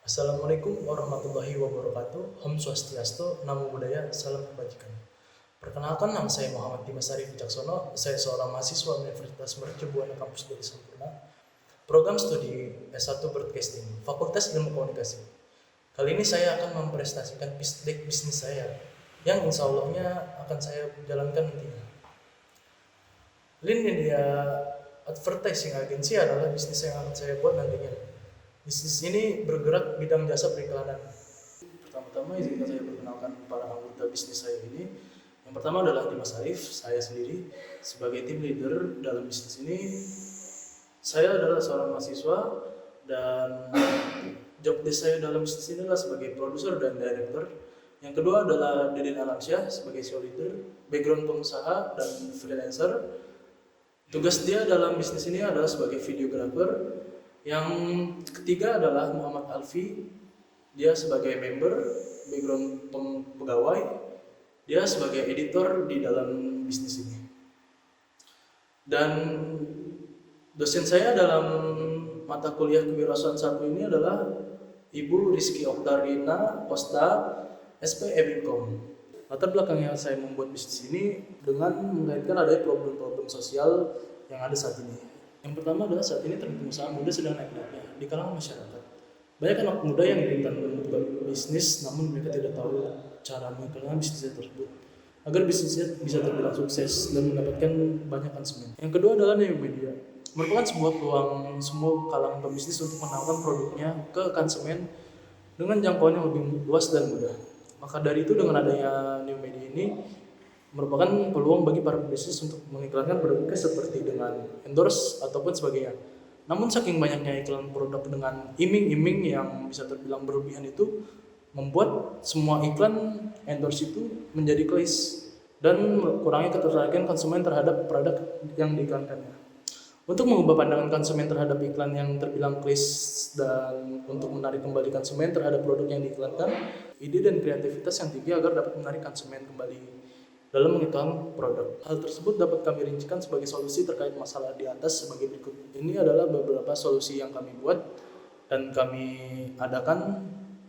Assalamualaikum warahmatullahi wabarakatuh. Om Swastiastu, Namo Buddhaya, Salam Kebajikan. Perkenalkan, nama saya Muhammad Dimas Arif Wicaksono. Saya seorang mahasiswa Universitas Mercu Buana Kampus Deli Sempurna. Program studi S1 Broadcasting, Fakultas Ilmu Komunikasi. Kali ini saya akan mempresentasikan pitch deck bisnis saya, yang insya Allahnya akan saya jalankan nantinya. Lin Media Advertising Agency adalah bisnis yang akan saya buat nantinya. Bisnis ini bergerak bidang jasa periklanan. Pertama-tama izinkan saya perkenalkan para anggota bisnis saya ini. Yang pertama adalah Dimas Arif, saya sendiri sebagai tim leader dalam bisnis ini. Saya adalah seorang mahasiswa dan job desk saya dalam bisnis ini adalah sebagai produser dan director. Yang kedua adalah Deden Alamsyah sebagai show leader, background pengusaha dan freelancer. Tugas dia dalam bisnis ini adalah sebagai videographer. Yang ketiga adalah Muhammad Alfi, dia sebagai member, background pegawai, dia sebagai editor di dalam bisnis ini. Dan dosen saya dalam mata kuliah kewirausahaan 1 ini adalah Ibu Rizky Oktarina Kosta, SP Ebinkom. Latar belakangnya saya membuat bisnis ini dengan mengaitkan adanya problem-problem sosial yang ada saat ini. Yang pertama adalah saat ini tren pengusaha muda sedang naik-naiknya di kalangan masyarakat. Banyak anak muda yang ingin membuka bisnis, namun mereka tidak tahu cara mengelola bisnisnya tersebut agar bisnisnya bisa terbilang sukses dan mendapatkan banyak konsumen. Yang kedua adalah new media, merupakan sebuah peluang semua kalangan pebisnis untuk menawarkan produknya ke konsumen dengan jangkauan yang lebih luas dan mudah. Maka dari itu, dengan adanya new media ini merupakan peluang bagi para pebisnis untuk mengiklankan produknya seperti dengan endorse ataupun sebagainya. Namun saking banyaknya iklan produk dengan iming-iming yang bisa terbilang berlebihan itu membuat semua iklan endorse itu menjadi klise dan kurangi ketertarikan konsumen terhadap produk yang diiklankannya. Untuk mengubah pandangan konsumen terhadap iklan yang terbilang klise dan untuk menarik kembali konsumen terhadap produk yang diiklankan, ide dan kreativitas yang tinggi agar dapat menarik konsumen kembali dalam mengiklan produk. Hal tersebut dapat kami rincikan sebagai solusi terkait masalah di atas sebagai berikut. Ini adalah beberapa solusi yang kami buat dan kami adakan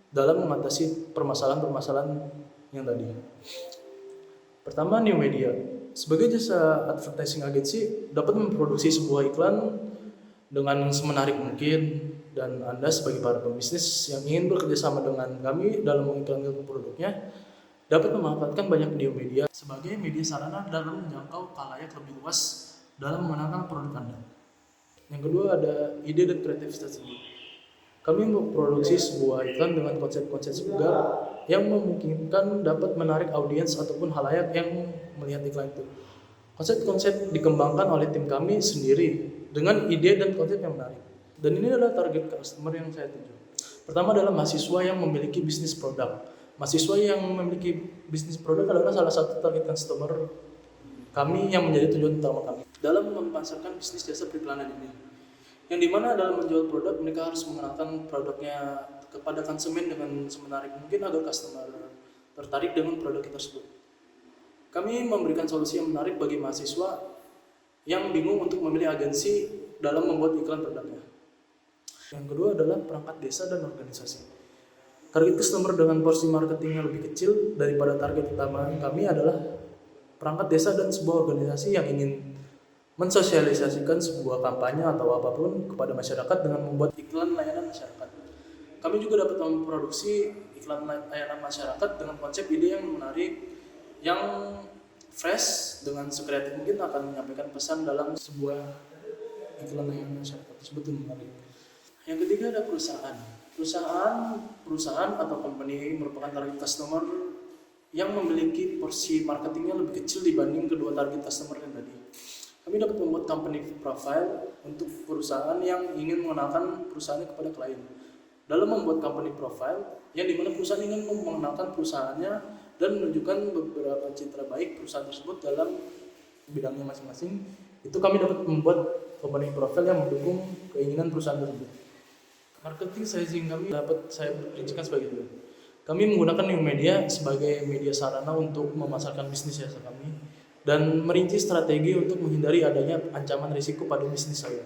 dalam mengatasi permasalahan-permasalahan yang tadi. Pertama, new media. Sebagai jasa advertising agency dapat memproduksi sebuah iklan dengan semenarik mungkin, dan Anda sebagai para pebisnis yang ingin bekerjasama dengan kami dalam mengiklankan produknya dapat memanfaatkan banyak new media sebagai media sarana dalam menjangkau khalayak lebih luas dalam mengenalkan produk Anda. Yang kedua ada ide dan kreativitas tersebut. Kami memproduksi sebuah iklan dengan konsep-konsep segar yang memungkinkan dapat menarik audiens ataupun khalayak yang melihat iklan itu. Konsep-konsep dikembangkan oleh tim kami sendiri dengan ide dan konsep yang menarik. Dan ini adalah target customer yang saya tuju. Pertama adalah mahasiswa yang memiliki bisnis produk. Mahasiswa yang memiliki bisnis produk adalah salah satu target customer kami yang menjadi tujuan utama kami dalam memasarkan bisnis jasa periklanan ini. Yang dimana dalam menjual produk, mereka harus mengenalkan produknya kepada konsumen dengan semenarik mungkin agar customer tertarik dengan produk tersebut. Kami memberikan solusi yang menarik bagi mahasiswa yang bingung untuk memilih agensi dalam membuat iklan produknya. Yang kedua adalah perangkat desa dan organisasi. Target customer dengan porsi marketingnya lebih kecil daripada target utama kami adalah perangkat desa dan sebuah organisasi yang ingin mensosialisasikan sebuah kampanye atau apapun kepada masyarakat dengan membuat iklan layanan masyarakat. Kami juga dapat memproduksi iklan layanan masyarakat dengan konsep ide yang menarik, yang fresh, dengan sekreatif mungkin akan menyampaikan pesan dalam sebuah iklan layanan masyarakat tersebut yang menarik. Yang ketiga ada perusahaan. Perusahaan atau company merupakan target customer yang memiliki porsi marketingnya lebih kecil dibanding kedua target customer yang tadi. Kami dapat membuat company profile untuk perusahaan yang ingin mengenalkan perusahaannya kepada klien. Dalam membuat company profile, yang dimana perusahaan ingin mengenalkan perusahaannya dan menunjukkan beberapa citra baik perusahaan tersebut dalam bidangnya masing-masing, itu kami dapat membuat company profile yang mendukung keinginan perusahaan tersebut. Marketing sizing kami dapat saya rincikan sebagai itu. Kami menggunakan new media sebagai media sarana untuk memasarkan bisnis jasa kami dan merinci strategi untuk menghindari adanya ancaman risiko pada bisnis saya.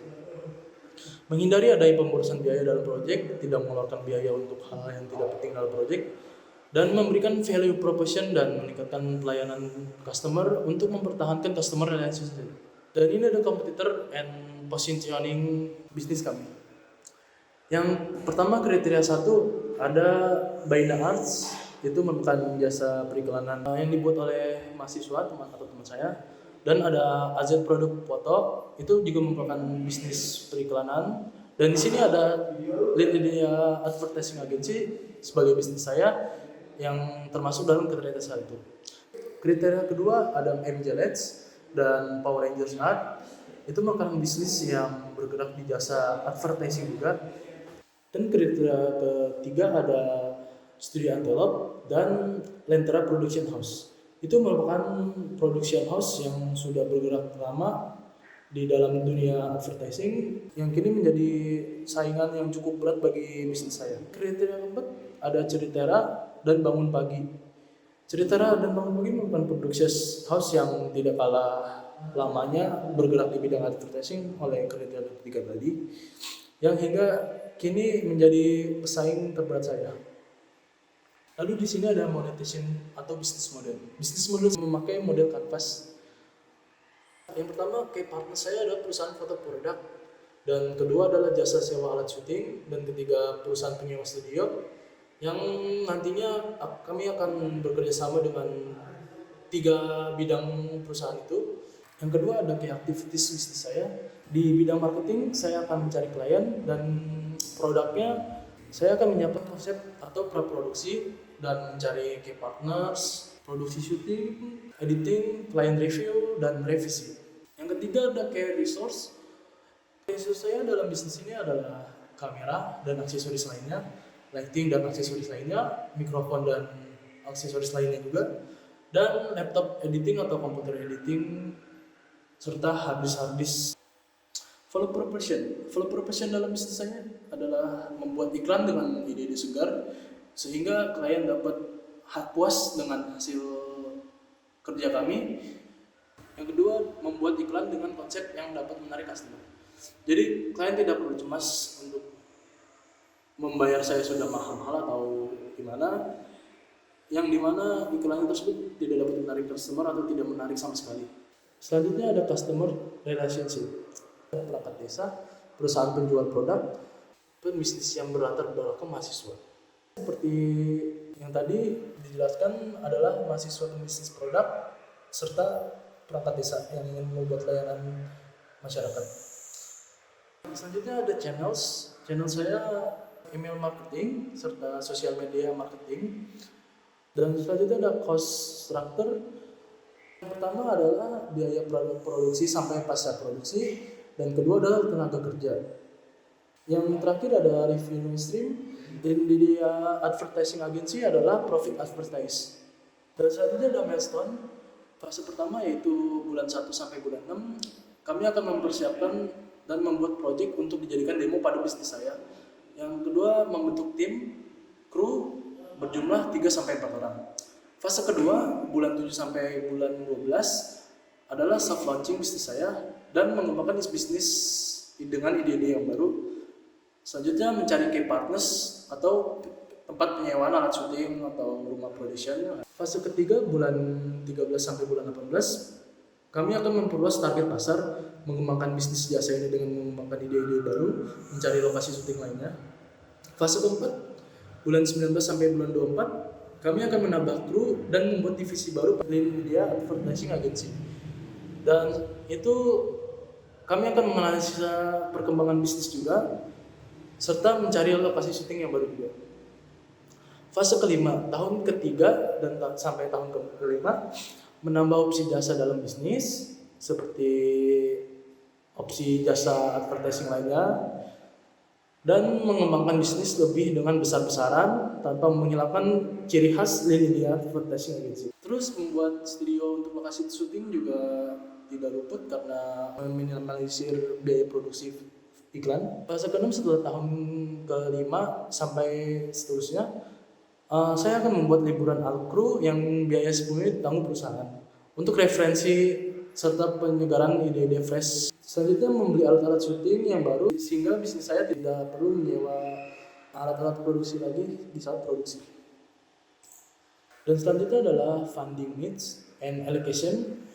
menghindari adanya pemborosan biaya dalam proyek, tidak mengeluarkan biaya untuk hal yang tidak penting dalam proyek, dan memberikan value proposition dan meningkatkan pelayanan customer untuk mempertahankan customer relationship. Dan ini ada competitor and positioning bisnis kami. Yang pertama kriteria satu ada Baina Arts, itu merupakan jasa periklanan yang dibuat oleh mahasiswa teman saya, dan ada AZ Produk Foto, itu juga merupakan bisnis periklanan, dan di sini ada Lindia Advertising Agency sebagai bisnis saya yang termasuk dalam kriteria satu. Kriteria kedua ada MJ Leds dan Power Rangers Art, itu merupakan bisnis yang bergerak di jasa advertising juga. Dan kriteria ketiga ada Studio Antelope dan Lentera Production House. Itu merupakan production house yang sudah bergerak lama di dalam dunia advertising yang kini menjadi saingan yang cukup berat bagi bisnis saya. Kriteria keempat ada Ceritera dan Bangun Pagi. Ceritera dan Bangun Pagi merupakan production house yang tidak kalah lamanya bergerak di bidang advertising oleh kriteria ketiga tadi, yang hingga kini menjadi pesaing terberat saya. Lalu di sini ada monetization atau bisnis model. Bisnis model memakai model kanvas. Yang pertama, key partner saya adalah perusahaan foto produk, dan kedua adalah jasa sewa alat syuting, dan ketiga perusahaan penyewa studio, yang nantinya kami akan bekerja sama dengan 3 bidang perusahaan itu. Yang kedua ada key activities bisnis saya. Di bidang marketing saya akan mencari klien, dan produknya saya akan menyiapkan konsep atau praproduksi dan mencari key partners, produksi syuting, editing, client review, dan revisi. Yang ketiga ada key resource. Resource saya dalam bisnis ini adalah kamera dan aksesoris lainnya, lighting dan aksesoris lainnya, mikrofon dan aksesoris lainnya juga, dan laptop editing atau komputer editing, serta hard disk. Value proposition dalam bisnis saya adalah membuat iklan dengan ide-ide segar sehingga klien dapat puas dengan hasil kerja kami. Yang kedua, membuat iklan dengan konsep yang dapat menarik customer. Jadi klien tidak perlu cemas untuk membayar saya sudah mahal atau gimana, yang dimana iklan tersebut tidak dapat menarik customer atau tidak menarik sama sekali. Selanjutnya ada customer relationship. Perangkat desa, perusahaan penjual produk, pembisnis yang berlatar belakang mahasiswa. Seperti yang tadi dijelaskan adalah mahasiswa pembisnis produk serta perangkat desa yang ingin membuat layanan masyarakat. Selanjutnya ada channels. Channel saya email marketing serta sosial media marketing. Dan selanjutnya ada cost structure. Yang pertama adalah biaya produksi sampai pasca produksi, dan kedua adalah tenaga kerja. Yang terakhir ada revenue stream, dan di dia advertising agency adalah profit advertise. Dan selanjutnya ada milestone. Fase pertama yaitu bulan 1 sampai bulan 6, kami akan mempersiapkan dan membuat project untuk dijadikan demo pada bisnis saya. Yang kedua, membentuk tim, kru berjumlah 3 sampai 4 orang. Fase kedua, bulan 7 sampai bulan 12 adalah soft launching bisnis saya dan mengembangkan bisnis dengan ide-ide yang baru. Selanjutnya mencari key partners atau tempat penyewaan alat syuting atau rumah production. Fase ketiga bulan 13 sampai bulan 18 kami akan memperluas target pasar, mengembangkan bisnis jasa ini dengan mengembangkan ide-ide baru, mencari lokasi syuting lainnya. Fase keempat bulan 19 sampai bulan 24 kami akan menambah kru dan membuat divisi baru Lindia Advertising Agency. Dan itu kami akan menganalisa perkembangan bisnis juga serta mencari lokasi syuting yang baru juga. Fase kelima, tahun ketiga dan sampai tahun kelima, menambah opsi jasa dalam bisnis seperti opsi jasa advertising lainnya, dan mengembangkan bisnis lebih dengan besar-besaran tanpa menghilangkan ciri khas Lindia Advertising Agency. Terus membuat studio untuk lokasi syuting juga tidak luput karena meminimalisir biaya produksi iklan. Fase ke-6 setelah tahun ke-5 sampai seterusnya, saya akan membuat liburan al kru yang biaya sebelumnya ditanggung perusahaan. Untuk referensi serta penyegaran ide-ide fresh. Selanjutnya membeli alat-alat syuting yang baru sehingga bisnis saya tidak perlu menyewa alat-alat produksi lagi di saat produksi. Dan selanjutnya adalah funding needs and allocation.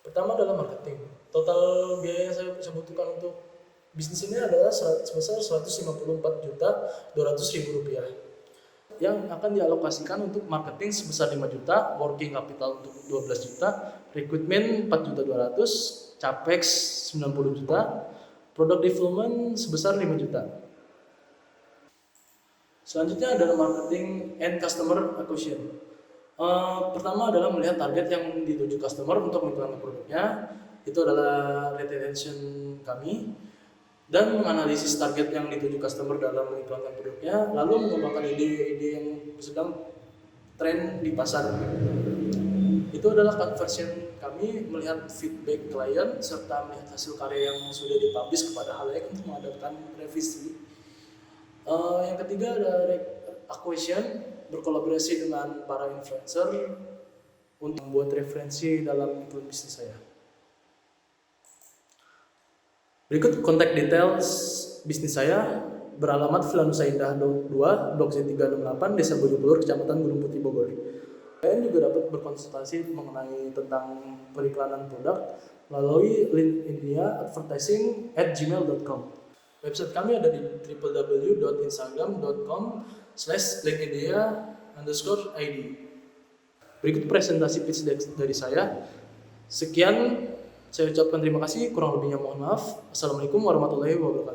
Pertama adalah marketing. Total biaya yang saya butuhkan untuk bisnis ini adalah sebesar Rp154.200.000 yang akan dialokasikan untuk marketing sebesar 5 juta, working capital untuk 12 juta, recruitment 4.200.000, capex 90 juta, product development sebesar 5 juta. Selanjutnya adalah marketing and customer acquisition. Pertama adalah melihat target yang dituju customer untuk mengiklankan produknya, itu adalah retention kami, dan menganalisis target yang dituju customer dalam mengiklankan produknya, lalu mengembangkan ide-ide yang sedang tren di pasar. Itu adalah conversion kami, melihat feedback klien serta melihat hasil karya yang sudah dipublish kepada halayak untuk mengadakan revisi. Yang ketiga adalah acquisition, berkolaborasi dengan para influencer untuk membuat referensi dalam iklan bisnis saya. Berikut kontak details bisnis saya, beralamat Vilanusa Indah 2, Blok C368, Desa Bojopulur, Kecamatan Gunung Putih, Bogor. Kalian juga dapat berkonsultasi mengenai tentang periklanan produk melalui link indiaadvertising@gmail.com. Website kami ada di www.instagram.com/linkindia_id. Berikut presentasi pitch deck dari saya. Sekian, saya ucapkan terima kasih, kurang lebihnya mohon maaf. Assalamualaikum warahmatullahi wabarakatuh.